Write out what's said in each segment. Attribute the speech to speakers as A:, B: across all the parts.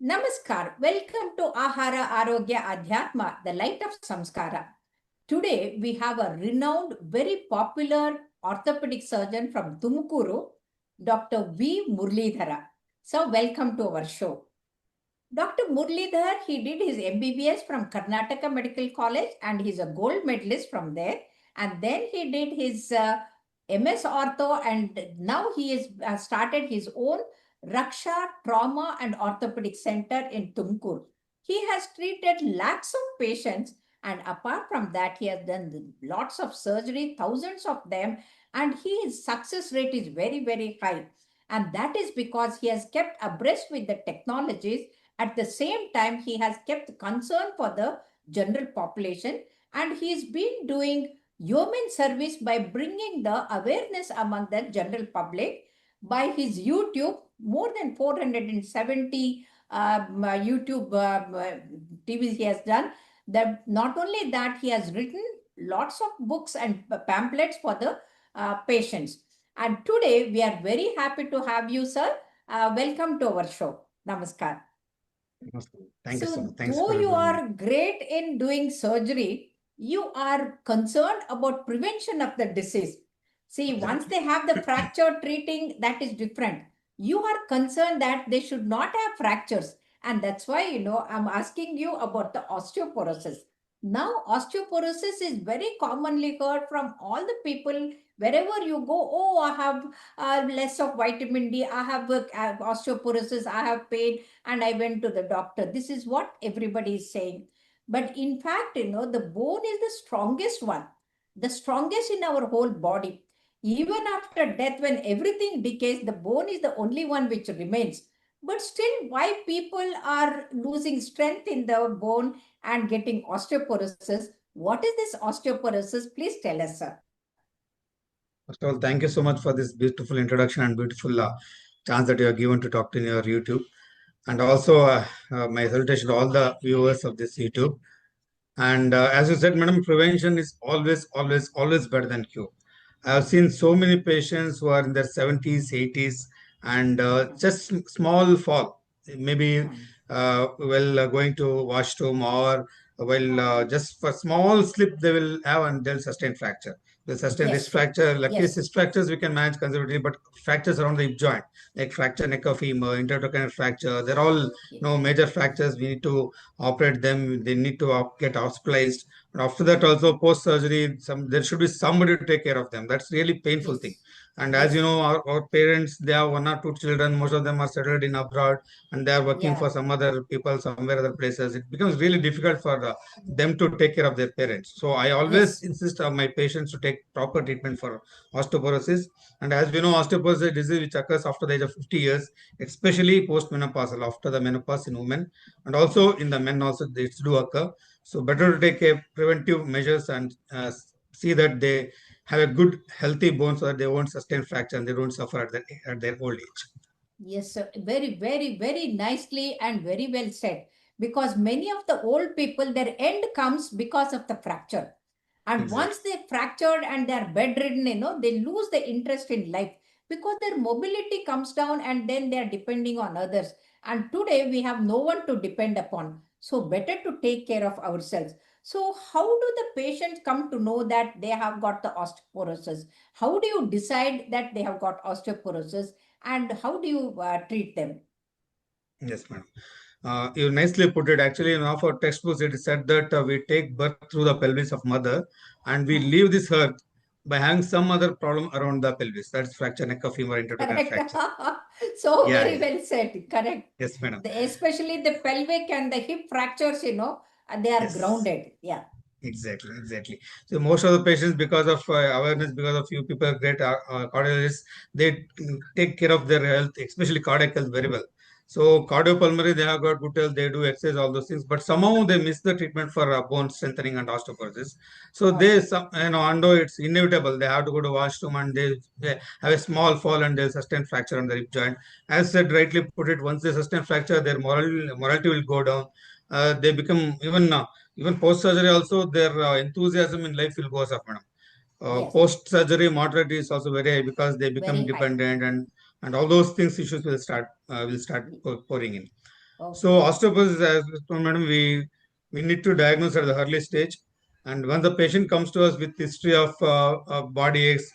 A: Namaskar. Welcome to Ahara Arogya Adhyatma, the light of Samskara. Today we have a renowned, very popular orthopedic surgeon from Tumukuru, Dr. V. Murlidhara. So welcome to our show. Dr. Murlidhar, he did his MBBS from Karnataka Medical College and he's a gold medalist from there. And then he did his MS Ortho and now he has started his own Raksha Trauma and Orthopedic Center in Tumkur. He has treated lakhs of patients, and apart from that, he has done lots of surgery, thousands of them, and his success rate is very, very high. And that is because he has kept abreast with the technologies. At the same time, he has kept concern for the general population, and he's been doing yeoman service by bringing the awareness among the general public by his YouTube, more than 470 YouTube TVs he has done. That not only that, he has written lots of books and pamphlets for the patients. And today we are very happy to have you, sir. Welcome to our show. Namaskar.
B: Thank you so much. Thanks
A: Though
B: for
A: you
B: having me.
A: are great in doing surgery, you are concerned about prevention of the disease. See, once they have the fracture treating, that is different. You are concerned that they should not have fractures. And that's why, I'm asking you about the osteoporosis. Now, osteoporosis is very commonly heard from all the people. Wherever you go, oh, I have less of vitamin D, I have osteoporosis, I have pain, and I went to the doctor. This is what everybody is saying. But in fact, the bone is the strongest one, the strongest in our whole body. Even after death, when everything decays, the bone is the only one which remains. But still, why people are losing strength in the bone and getting osteoporosis? What is this osteoporosis? Please tell us, sir.
B: First of all, thank you so much for this beautiful introduction and beautiful chance that you are given to talk to in your YouTube. And also, my salutation to all the viewers of this YouTube. And as you said, madam, prevention is always better than cure. I have seen so many patients who are in their 70s, 80s, and just small fall, maybe going to washroom or just for small slip they will have and they'll sustain fracture. They'll sustain wrist
A: Yes,
B: fracture. Luckily,
A: yes,
B: wrist fractures we can manage conservatively, but fractures around the hip joint, like fracture neck of femur, intertrochanter fracture, they're all major fractures. We need to operate them. They need to get hospitalized. And after that, also post surgery, there should be somebody to take care of them. That's really painful thing.
A: yes,
B: And as you
A: yes,
B: know, our parents, they have one or two children. Most of them are settled in abroad, and they are working
A: yeah,
B: for some other people, somewhere other places. It becomes really difficult for them to take care of their parents. So I always
A: yes,
B: insist on my patients to take proper treatment for osteoporosis. And as we know, osteoporosis is a disease which occurs after the age of 50 years, especially post-menopausal, after the menopause in women, and also in the men also this do occur. So better to take a preventive measures and see that they have a good healthy bone so that they won't sustain fracture and they don't suffer at their old age.
A: yes, sir. Very, very, very nicely and very well said. Because many of the old people, their end comes because of the fracture. And
B: Exactly.
A: once they fractured and they're bedridden, they lose the interest in life because their mobility comes down and then they're depending on others. And today we have no one to depend upon. So better to take care of ourselves. So how do the patients come to know that they have got the osteoporosis? How do you decide that they have got osteoporosis? And how do you treat them?
B: Yes, madam. You nicely put it. Actually, in our textbooks, it is said that we take birth through the pelvis of mother and we
A: Hmm.
B: leave this earth by having some other problem around the pelvis. That's fracture, neck of femur, intertrochanter
A: Correct.
B: fracture.
A: So
B: Yeah,
A: very
B: yeah.
A: well said. Correct.
B: Yes, madam.
A: Especially the pelvic and the hip fractures, they are
B: Yes.
A: grounded. Yeah.
B: Exactly. So most of the patients, because of awareness, because of few people, great cardiologists, they take care of their health, especially cardiac health, very well. So cardiopulmonary, they have got good health, they do exercise, all those things, but somehow they miss the treatment for bone strengthening and osteoporosis. So
A: Okay.
B: although it's inevitable, they have to go to washroom and they have a small fall and they'll sustain fracture on the hip joint. As said, rightly put it, once they sustain fracture, their morality will go down. They become even post surgery also their enthusiasm in life will go up, madam.
A: Yes.
B: Post surgery mortality is also very high because they become
A: Very high.
B: dependent and all those things issues will start pouring in. So
A: Okay.
B: osteoporosis, as madam, we need to diagnose at the early stage. And when the patient comes to us with history of body aches,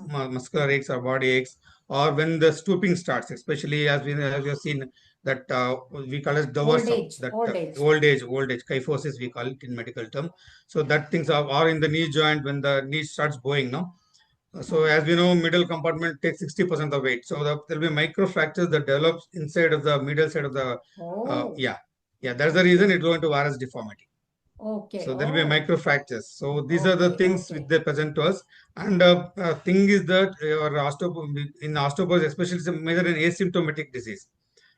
B: muscular aches or body aches, or when the stooping starts, especially as we have seen that we call it
A: Old
B: dorsum,
A: age,
B: that
A: old age.
B: old age, kyphosis we call it in medical term. So that things are in the knee joint when the knee starts bowing, no? So
A: Hmm.
B: as we know, middle compartment takes 60% of the weight. So there'll be micro fractures that develops inside of the middle side of the,
A: Oh,
B: yeah, that's the reason
A: okay.
B: it's going to virus deformity.
A: Okay.
B: So there will be
A: Oh,
B: micro fractures. So these are the
A: okay.
B: things which
A: Okay.
B: they present to us. And thing is that in osteoporosis, especially it's a major in asymptomatic disease.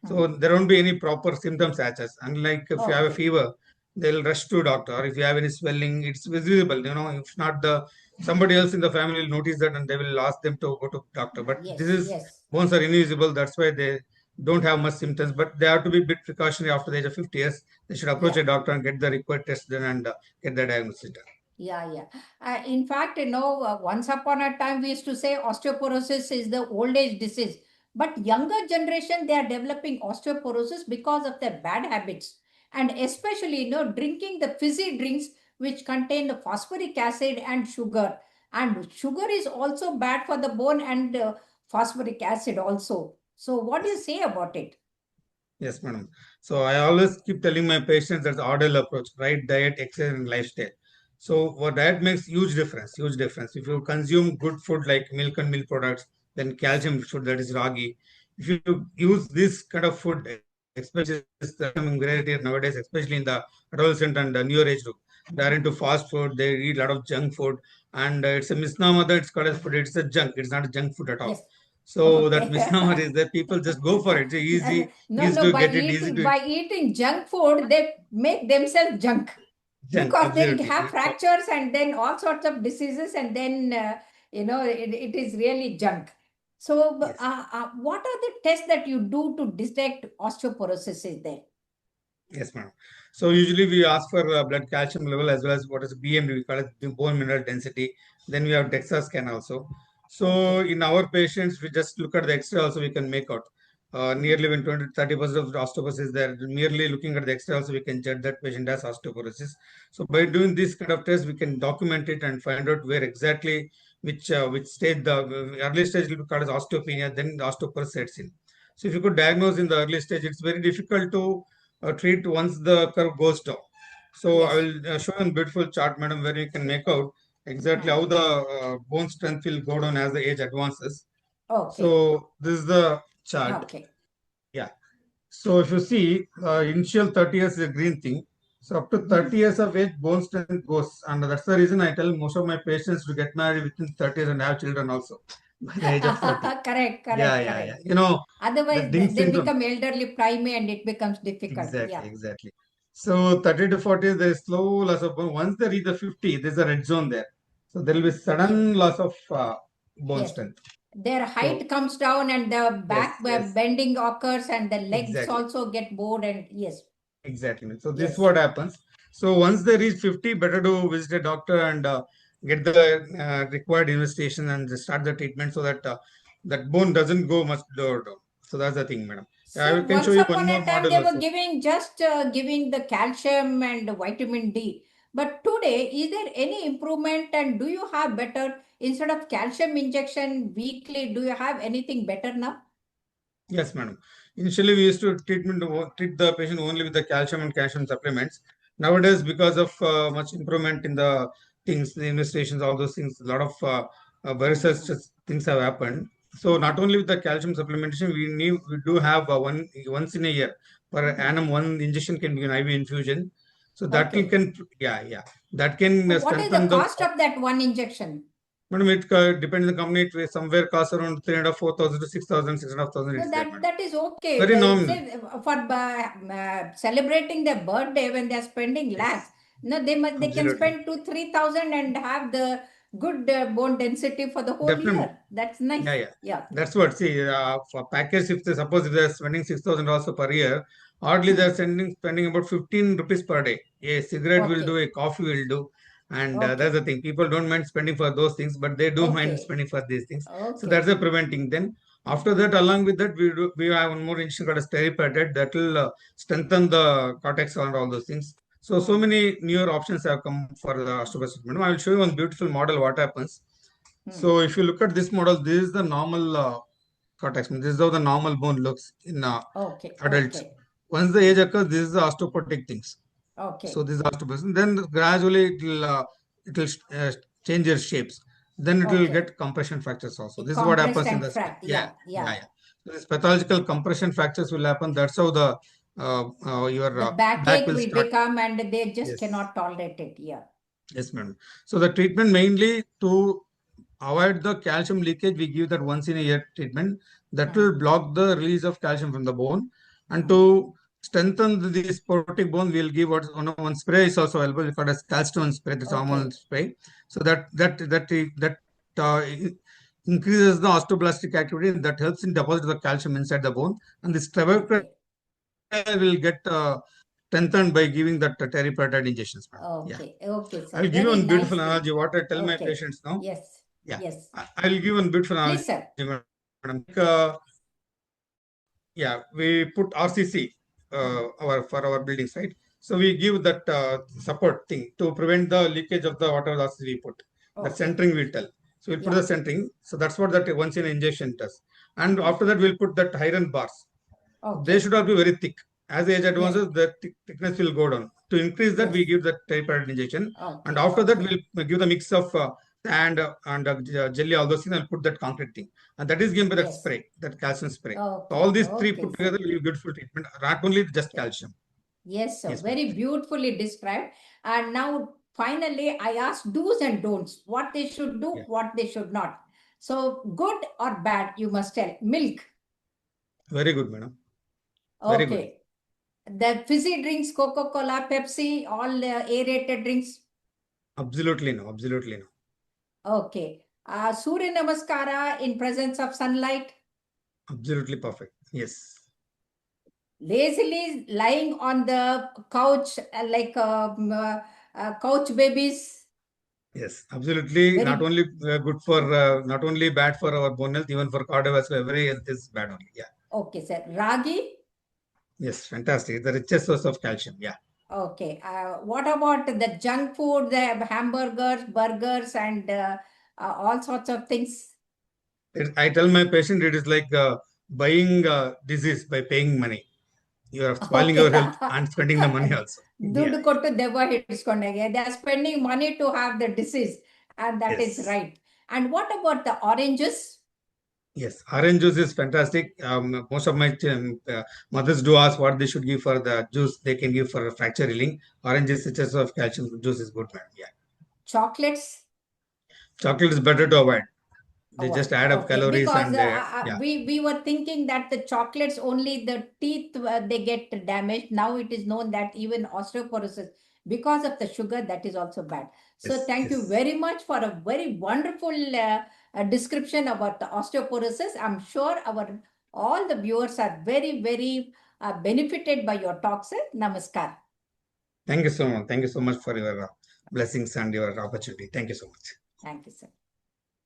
A: Hmm.
B: So there won't be any proper symptoms such as, unlike if you have a
A: Okay.
B: fever, they'll rush to doctor. Or if you have any swelling, it's visible. If not somebody else in the family will notice that and they will ask them to go to doctor. But this
A: Yes,
B: is
A: yes.
B: bones are invisible. That's why they don't have much symptoms. But they have to be a bit precautionary after the age of 50 years. They should approach
A: Yeah.
B: a doctor and get the required test done and get the diagnosis done.
A: Yeah, yeah. In fact, once upon a time we used to say osteoporosis is the old age disease. But younger generation, they are developing osteoporosis because of their bad habits. And especially, drinking the fizzy drinks which contain the phosphoric acid and sugar. And sugar is also bad for the bone and phosphoric acid also. So what do you
B: Yes.
A: say about it?
B: Yes, madam. So I always keep telling my patients that's ordeal approach, right? Diet, exercise, and lifestyle. So what diet makes huge difference, huge difference. If you consume good food like milk and milk products, then calcium food that is ragi. If you use this kind of food, especially this becoming very rare nowadays, especially in the adolescent and the newer age group, they are into fast food. They eat a lot of junk food, and it's a misnomer that it's called as food. It's a junk. It's not a junk food at all.
A: Yes.
B: So that
A: Okay.
B: misnomer is that people just go for it. It's
A: No,
B: easy
A: no,
B: to get it, easy to
A: by eating junk food, they make themselves junk
B: junk.
A: because they
B: Absolutely.
A: have fractures and then all sorts of diseases, and then it is really junk. So,
B: Yes.
A: what are the tests that you do to detect osteoporosis is there?
B: Yes, madam. So usually we ask for blood calcium level as well as what is BMD, we call it the bone mineral density. Then we have DEXA scan also. So
A: Okay.
B: in our patients, we just look at the X-ray also we can make out. Nearly when 20-30% of the osteoporosis is there, merely looking at the X-ray also we can judge that patient has osteoporosis. So by
A: Hmm.
B: doing this kind of test, we can document it and find out where exactly which stage the early stage will be called as osteopenia, then the osteoporosis sets in. So if you could diagnose in the early stage, it's very difficult to treat once the curve goes down. So I
A: Yes.
B: will show you a beautiful chart, madam, where you can make out exactly
A: Hmm.
B: how the bone strength will go down as the age advances.
A: Okay.
B: So this is the chart.
A: Okay.
B: Yeah. So if you see, initial 30 years is a green thing. So up to
A: Hmm.
B: 30 years of age, bone strength goes. And that's the reason I tell most of my patients to get married within 30 years and have children also by the age of 30.
A: Correct,
B: Yeah,
A: correct,
B: yeah, yeah.
A: correct.
B: The
A: Otherwise,
B: Ding
A: they
B: syndrome.
A: become elderly primate and it becomes difficult.
B: Exactly,
A: Yeah.
B: exactly. So 30 to 40, there is slow loss of bone. Once they reach the 50, there's a red zone there. So there will be
A: Yes.
B: sudden loss of bone
A: Yes.
B: strength.
A: Their
B: So
A: height comes down and the
B: yes,
A: back
B: yes,
A: bending occurs and the legs
B: exactly,
A: also get bowed, and yes,
B: exactly. So this is
A: yes.
B: what happens. So once they reach 50, better to visit a doctor and get the required investigation and just start the treatment so that that bone doesn't go much lower down. So that's the thing, madam.
A: So
B: I can show
A: once
B: you one
A: upon
B: more
A: a time
B: model
A: they were
B: also.
A: giving just giving the calcium and vitamin D. But today, is there any improvement, and do you have better instead of calcium injection weekly? Do you have anything better now?
B: Yes, madam. Initially, we used to treat the patient only with the calcium and calcium supplements. Nowadays,
A: Hmm.
B: because of much improvement in the things, the investigations, all those things, a lot of
A: Hmm.
B: research
A: Hmm.
B: things have happened. So not only with the calcium supplementation, we do have once in a year per
A: Hmm.
B: annum one injection can be an IV infusion. So that will
A: Okay.
B: can, yeah, yeah, that can
A: What is the
B: strengthen the.
A: cost of that one injection?
B: Madam, it depends on the company. It will somewhere costs around 300, 4,000 to 6,000, 6,500.
A: No,
B: It's there,
A: that
B: madam.
A: that is okay.
B: Very nominal.
A: Say for celebrating their birthday when they are spending lakhs.
B: Yes,
A: No, they can
B: absolutely.
A: spend 2-3 thousand and have the good bone density for the whole
B: Definitely.
A: year. That's
B: Yeah,
A: nice.
B: yeah.
A: Yeah.
B: That's what. See, for package, if they suppose if they're spending 6,000 also per year, hardly they're
A: Hmm.
B: spending about 15 rupees per day. A cigarette will do,
A: Okay.
B: a coffee will do. And that's
A: Okay.
B: the thing. People don't mind spending for those things, but they do mind
A: Okay.
B: spending for these things. So that's
A: Okay.
B: the preventing. Then, After that, along with that, we have one more injection called as teriparatide that will strengthen the cortex and all those things. So many newer options have come for the osteoporosis treatment. I will show you one beautiful model what happens. So if you look at this model, this is the normal cortex. This is how the normal bone looks in adults.
A: Okay.
B: Once the age occurs, this is the osteoporotic things.
A: Okay.
B: So this is osteoporosis. Then gradually it will change their shapes. Then it will get compression fractures also. This is what happens in the yeah. So this pathological compression fractures will happen. That's how the your
A: backache will
B: start.
A: become, and they just cannot tolerate it. Yeah.
B: Yes, madam. So the treatment mainly to avoid the calcium leakage, we give that once in a year treatment that will block the release of calcium from the bone. And to strengthen this porotic bone, we'll give one spray is also available. We call it as calcium spray, this hormonal spray. So that increases the osteoblastic activity that helps in deposit the calcium inside the bone. And this teriparatide will get strengthened by giving that teriparatide injections.
A: Okay, sir.
B: I'll give you one beautiful analogy. What I tell my patients now.
A: Yes.
B: I'll give one beautiful analogy.
A: Please,
B: sir. We put RCC for our buildings, right? So we give that support thing to prevent the leakage of the whatever the RCC we put. That centering we tell. So we'll put the centering. So that's what that once in injection does. And after that, we'll put that iron bars. They should not be very thick. As the age advances, the thickness will go down. To increase that, we give the teriparatide injection. And after that, we'll give the mix of sand and jelly, all those things, and put that concrete thing. And that is given by that spray, that calcium spray. So all these three put together will give beautiful treatment, not only just calcium.
A: Yes, sir. Very beautifully described. And now, finally, I ask do's and don'ts. What they should do, what they should not. So, good or bad, you must tell. Milk.
B: Very good, madam.
A: Very good. The fizzy drinks, Coca-Cola, Pepsi, all aerated drinks?
B: Absolutely no. Absolutely no.
A: Okay. Surya Namaskara in presence of sunlight?
B: Absolutely perfect. Yes.
A: Lazily lying on the couch like couch babies?
B: Yes, absolutely. Not only good for, not only bad for our bone health, even for cardiovascular, every health is bad only. Yeah.
A: Okay, sir. Ragi?
B: Yes, fantastic. The richest source of calcium. Yeah.
A: Okay. What about the junk food, the hamburgers, burgers, and all sorts of things?
B: I tell my patient it is like buying disease by paying money. You are spoiling your health and spending the money also.
A: They are spending money to have the disease, and that is right. And what about the oranges?
B: Yes, orange juice is fantastic. Most of my mothers do ask what they should give for the juice they can give for fracture healing. Orange is such as of calcium juice is good, man. Yeah.
A: Chocolates?
B: Chocolate is better to avoid. They just add up calories
A: because
B: and
A: we were thinking that the chocolates only the teeth they get damaged. Now it is known that even osteoporosis because of the sugar, that is also bad. So thank you very much for a very wonderful description about the osteoporosis. I'm sure all the viewers are very benefited by your talk, sir. Namaskar.
B: Thank you so much. Thank you so much for your blessings and your opportunity. Thank you so much.
A: Thank you, sir.